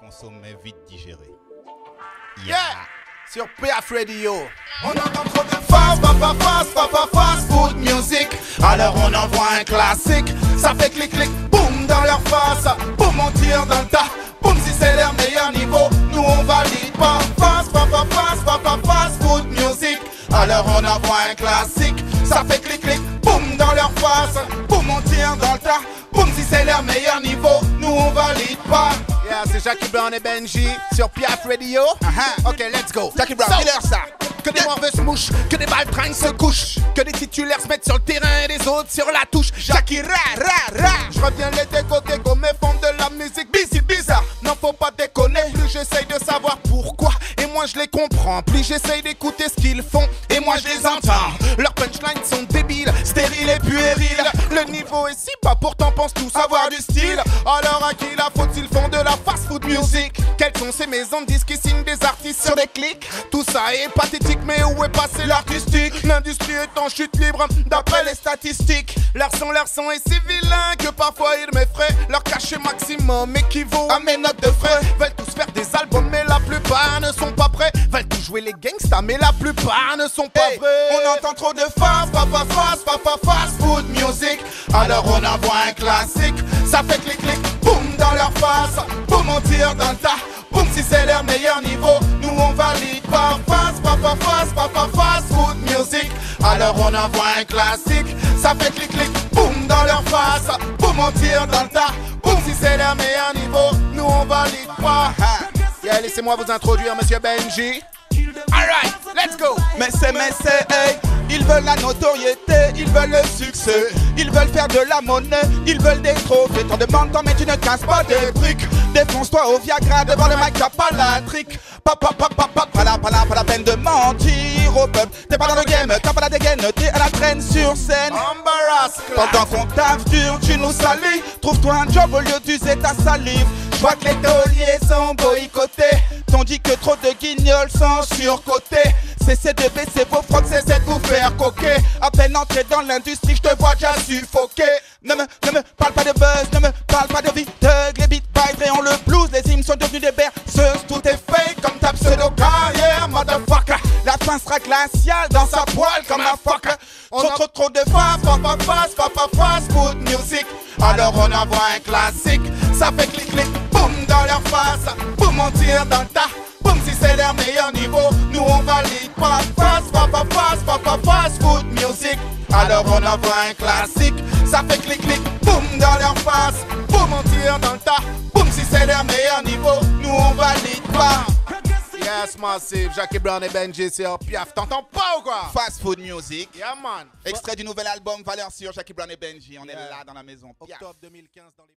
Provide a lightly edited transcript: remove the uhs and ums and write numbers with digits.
Consommer vite digéré. Yeah! Sur PF Radio. On entend trop de fast food music. Alors on envoie un classique. Ça fait clic clic, boum dans leur face. Boum on tire dans le tas. Boum si c'est leur meilleur niveau. Nous on valide pas. Fast food music. Alors on envoie un classique. Ça fait clic clic, boum dans leur face. Boum on tire dans le tas. Boum si c'est leur meilleur niveau. Nous on valide pas. Yeah, c'est Jackie Brown et Benji sur Piaf Radio. Ok, let's go. Jackie Brown, dis-leur ça. Que des morveux se mouchent, que des baltringues se couchent, que des titulaires se mettent sur le terrain et les autres sur la touche. Jackie ra. Je reviens les décoter comme mes font de la musique bizarre. Non, faut pas déconner. Plus j'essaye de savoir pourquoi, et moi je les comprends. Plus j'essaye d'écouter ce qu'ils font, et moi je les entends. Leurs punchlines sont débiles, stériles et puériles. Le niveau est si bas, pourtant pensent tous avoir du style. Alors à qui la faute s'ils font de la fast food music? Quelles sont ces maisons de disques qui signent des artistes sur des clics? Tout ça est pathétique, mais où est passé l'artistique? L'industrie est en chute libre d'après les statistiques. Leur son est si vilain que parfois il m'effraie. Leur cachet maximum équivaut à mes notes de frais. Veulent tous faire des albums mais la plupart ne sont pas prêts. Veulent tous jouer les gangsters mais la plupart ne sont pas vrais. On entend trop de fast food music. Alors on envoie un classique. Ça fait clic clic, boum dans leur face. Boum on tire dans le tas. Boum si c'est leur meilleur niveau. Nous on valide pas. Fast food music. Alors on envoie un classique. Ça fait clic clic, boum dans leur face. Boum on tire dans le tas. Boum si c'est leur meilleur niveau. Nous on valide pas. Yeah, laissez-moi vous introduire monsieur Benji. Alright, let's go. Mais c'est, hey. Ils veulent la notoriété, ils veulent le succès. Ils veulent faire de la monnaie, ils veulent des trophées. T'en demandes tant mais tu ne casses pas des briques. Défonce-toi au Viagra devant le mic, t'as pas la trick. Pas la peine de mentir au peuple. T'es pas dans le game, t'as pas la dégaine. T'es à la traîne sur scène. Pendant qu'on taffe dur, tu nous salis. Trouve-toi un job au lieu d'user ta salive. Je vois que les tauliers sont boycottés. T'on dit que trop de guignols sont surcotés. Cessez de baisser vos frocs, cessez de vous faire coquer. À peine entré dans l'industrie, je te vois déjà suffoqué. Ne me parle pas de buzz, ne me parle pas de vite. Les beats ont le blues, les hymnes sont devenus des berceuses. Tout est fake comme ta pseudo-carrière, motherfucker. La fin sera glaciale dans sa poêle comme un fucker. On a trop de fast food music. Alors on envoie un classique. Ça fait clic clic, boum dans leur face. Boum on tire dans le tas. Boum si c'est leur meilleur niveau. Nous on valide pas. Fast food music. Alors on envoie un classique. Ça fait clic clic, boum dans leur face. Boum on tire dans le tas. Boum si c'est leur meilleur niveau. Nous on valide pas. Yes, massive. Jackie Brown et Benji sur Piaf. T'entends pas ou quoi? Fast food music. Yeah, man. Extrait du nouvel album Valeur Sûre, Jackie Brown et Benji. On est là dans la maison. Octobre 2015 dans les...